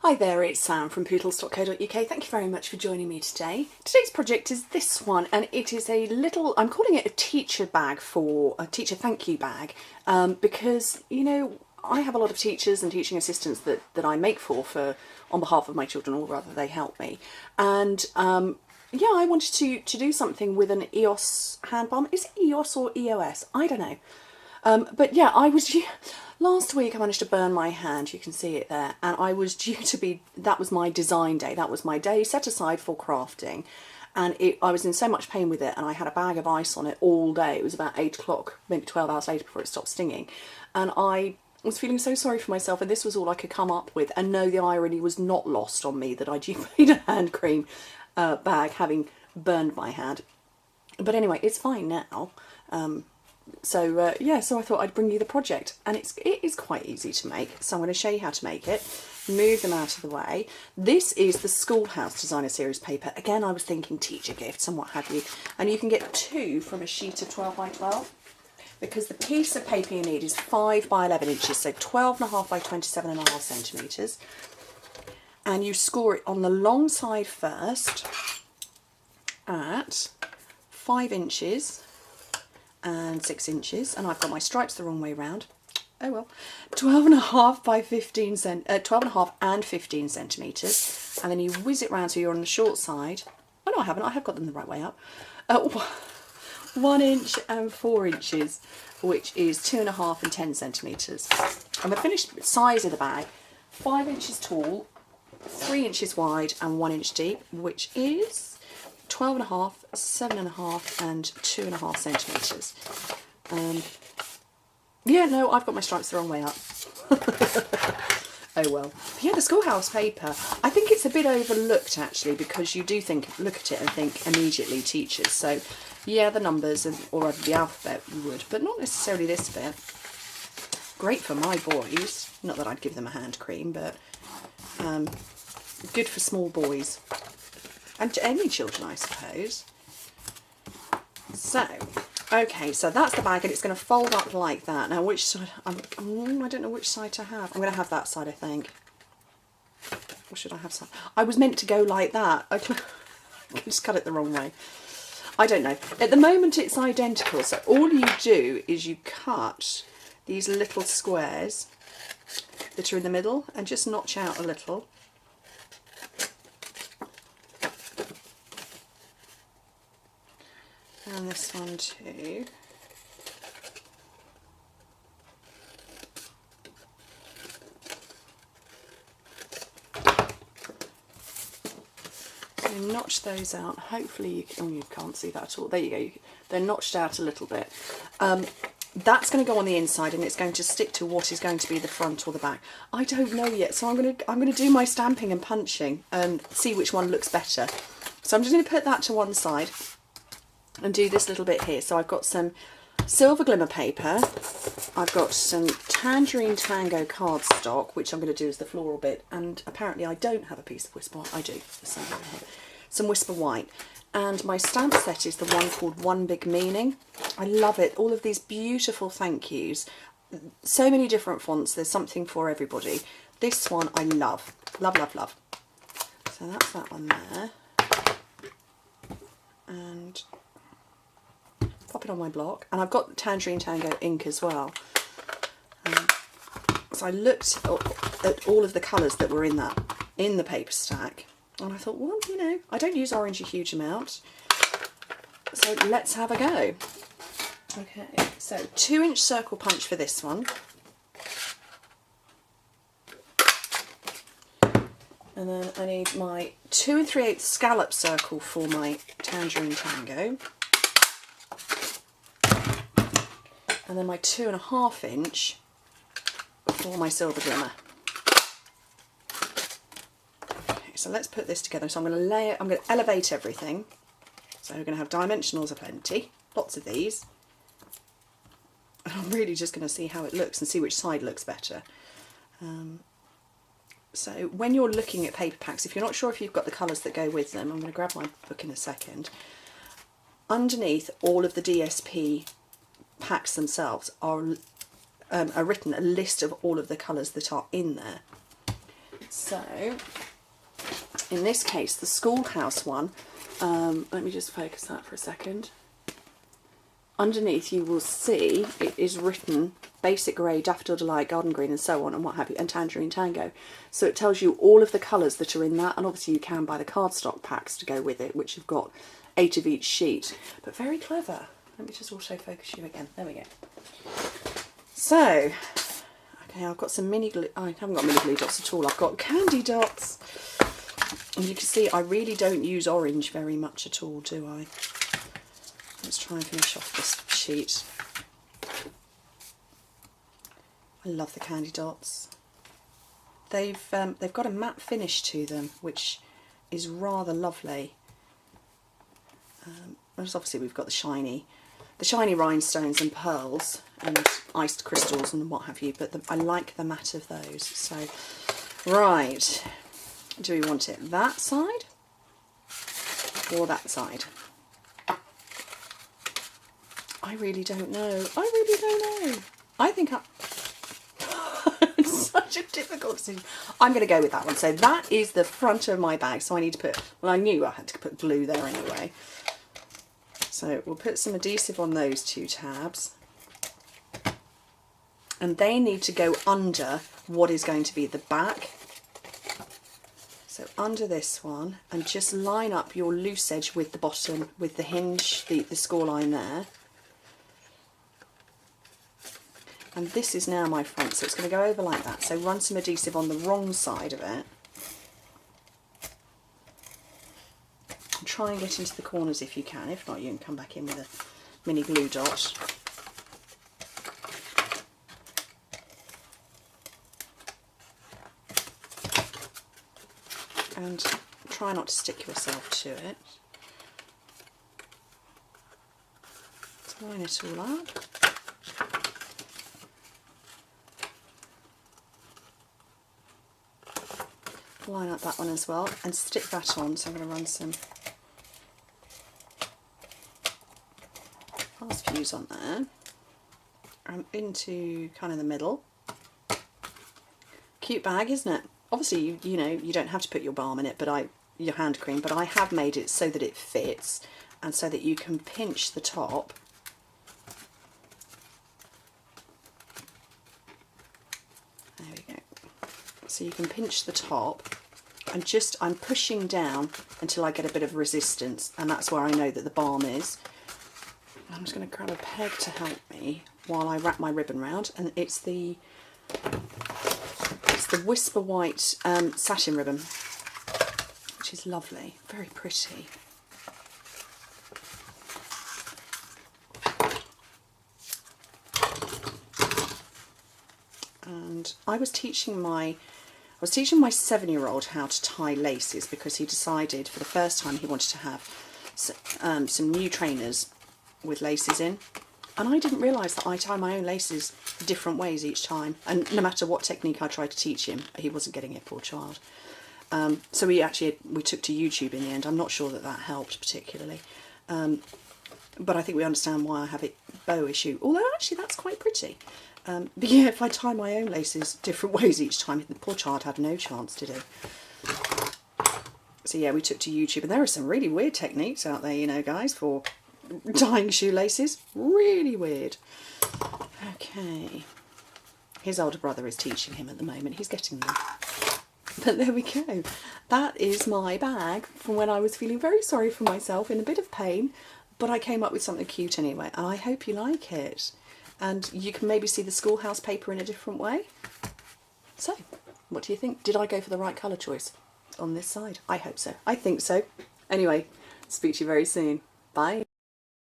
Hi there, it's Sam from Pootles.co.uk. Thank you very much for joining me today. Today's project is this one, and it is a little, I'm calling it a teacher bag, for a teacher thank you bag, because, you know, I have a lot of teachers and teaching assistants that I make for on behalf of my children, or rather they help me. And yeah, I wanted to do something with an EOS hand balm. Is it EOS or EOS? I don't know. But yeah, last week I managed to burn my hand, you can see it there, and I was due to be, that was my design day, that was my day set aside for crafting, and I was in so much pain with it, and I had a bag of ice on it all day. It was about 8 o'clock, maybe 12 hours later before it stopped stinging, and I was feeling so sorry for myself, and this was all I could come up with. And no, the irony was not lost on me that I made a hand cream bag having burned my hand. But anyway, it's fine now. Yeah, so I thought I'd bring you the project, and it is quite easy to make. So I'm going to show you how to make it, move them out of the way. This is the Schoolhouse Designer Series paper. Again, I was thinking teacher gifts and what have you, and you can get 2 from a sheet of 12 by 12, because the piece of paper you need is 5 by 11 inches, so 12.5 by 27.5 centimetres, and you score it on the long side first at 5 inches and 6 inches, and I've got my stripes the wrong way round. Oh well. 12.5 by 12.5 and 15 centimetres, and then you whiz it round so you're on the short side. Oh no, I haven't. I have got them the right way up. 1 inch and 4 inches, which is 2.5 and 10 centimetres. And the finished size of the bag: 5 inches tall, 3 inches wide, and 1 inch deep, which is 12.5, 7.5 and 2.5 centimetres. Yeah, no, I've got my stripes the wrong way up. Oh well. But yeah, the Schoolhouse paper, I think it's a bit overlooked actually, because you do look at it and think immediately teachers. So yeah, the numbers or the alphabet you would, but not necessarily this bit. Great for my boys. Not that I'd give them a hand cream, but good for small boys. And to any children, I suppose. So, okay, so that's the bag, and it's going to fold up like that. Now, which side? I don't know which side to have. I'm going to have that side, I think. Or should I have some? I was meant to go like that. I just cut it the wrong way. I don't know. At the moment, it's identical. So all you do is you cut these little squares that are in the middle and just notch out a little. And this one too. So notch those out. Hopefully you can, oh, you can't see that at all. There you go. They're notched out a little bit. That's going to go on the inside, and it's going to stick to what is going to be the front or the back. I don't know yet, so I'm going to do my stamping and punching and see which one looks better. So I'm just going to put that to one side and do this little bit here. So I've got some silver glimmer paper, I've got some Tangerine Tango cardstock, which I'm going to do as the floral bit, and apparently I don't have a piece of Whisper White. I do, there's some over here. Some Whisper White, and my stamp set is the one called One Big Meaning. I love it, all of these beautiful thank yous, so many different fonts, there's something for everybody. This one I love, love, love, love. So that's that one there, and pop it on my block, and I've got Tangerine Tango ink as well. So I looked at all of the colours that were in the paper stack, and I thought, well, you know, I don't use orange a huge amount, so let's have a go. Okay, so 2-inch circle punch for this one, and then I need my 2 3/8 scallop circle for my Tangerine Tango. And then my 2.5 inch for my silver glimmer. Okay, so let's put this together. So I'm going to elevate everything. So we're going to have dimensionals aplenty, lots of these. And I'm really just going to see how it looks and see which side looks better. So when you're looking at paper packs, if you're not sure if you've got the colours that go with them, I'm going to grab my book in a second. Underneath all of the DSP packs themselves are written a list of all of the colours that are in there. So in this case, the schoolhouse one, let me just focus that for a second. Underneath you will see it is written basic grey, daffodil delight, garden green and so on and what have you, and tangerine tango. So it tells you all of the colours that are in that, and obviously you can buy the cardstock packs to go with it, which have got 8 of each sheet. But very clever. Let me just autofocus you again. There we go. So, okay, I've got some mini glue. I haven't got mini glue dots at all. I've got candy dots. And you can see I really don't use orange very much at all, do I? Let's try and finish off this sheet. I love the candy dots. They've got a matte finish to them, which is rather lovely. Obviously we've got the shiny rhinestones and pearls and iced crystals and what have you, but I like the matte of those. So, right, do we want it that side or that side? I really don't know. I really don't know. I think it's such a difficult decision. I'm going to go with that one. So that is the front of my bag. So I need to put, well, I knew I had to put glue there anyway. So we'll put some adhesive on those 2 tabs. And they need to go under what is going to be the back. So under this one, and just line up your loose edge with the bottom, with the hinge, the score line there. And this is now my front, so it's going to go over like that. So run some adhesive on the wrong side of it. And try and get into the corners if you can. If not, you can come back in with a mini glue dot. And try not to stick yourself to it. Let's line it all up. Line up that one as well and stick that on. So I'm going to run some fast fuse on there. I'm into kind of the middle. Cute bag, isn't it? Obviously, you know, you don't have to put your balm in it, but your hand cream, but I have made it so that it fits and so that you can pinch the top. There we go. So you can pinch the top, and I'm pushing down until I get a bit of resistance, and that's where I know that the balm is. I'm just going to grab a peg to help me while I wrap my ribbon round, and it's the Whisper White satin ribbon, which is lovely, very pretty. And I was teaching my 7-year-old how to tie laces, because he decided for the first time he wanted to have some new trainers with laces in. And I didn't realise that I tie my own laces different ways each time. And no matter what technique I tried to teach him, he wasn't getting it, poor child. So we took to YouTube in the end. I'm not sure that helped particularly. But I think we understand why I have a bow issue. Although actually that's quite pretty. But yeah, if I tie my own laces different ways each time, the poor child had no chance, did he? So yeah, we took to YouTube, and there are some really weird techniques out there, you know, guys, for tying shoelaces. Really weird. Okay. His older brother is teaching him at the moment. He's getting them. But there we go. That is my bag from when I was feeling very sorry for myself, in a bit of pain, but I came up with something cute anyway, and I hope you like it. And you can maybe see the schoolhouse paper in a different way. So, what do you think? Did I go for the right colour choice on this side? I hope so. I think so. Anyway, speak to you very soon. Bye.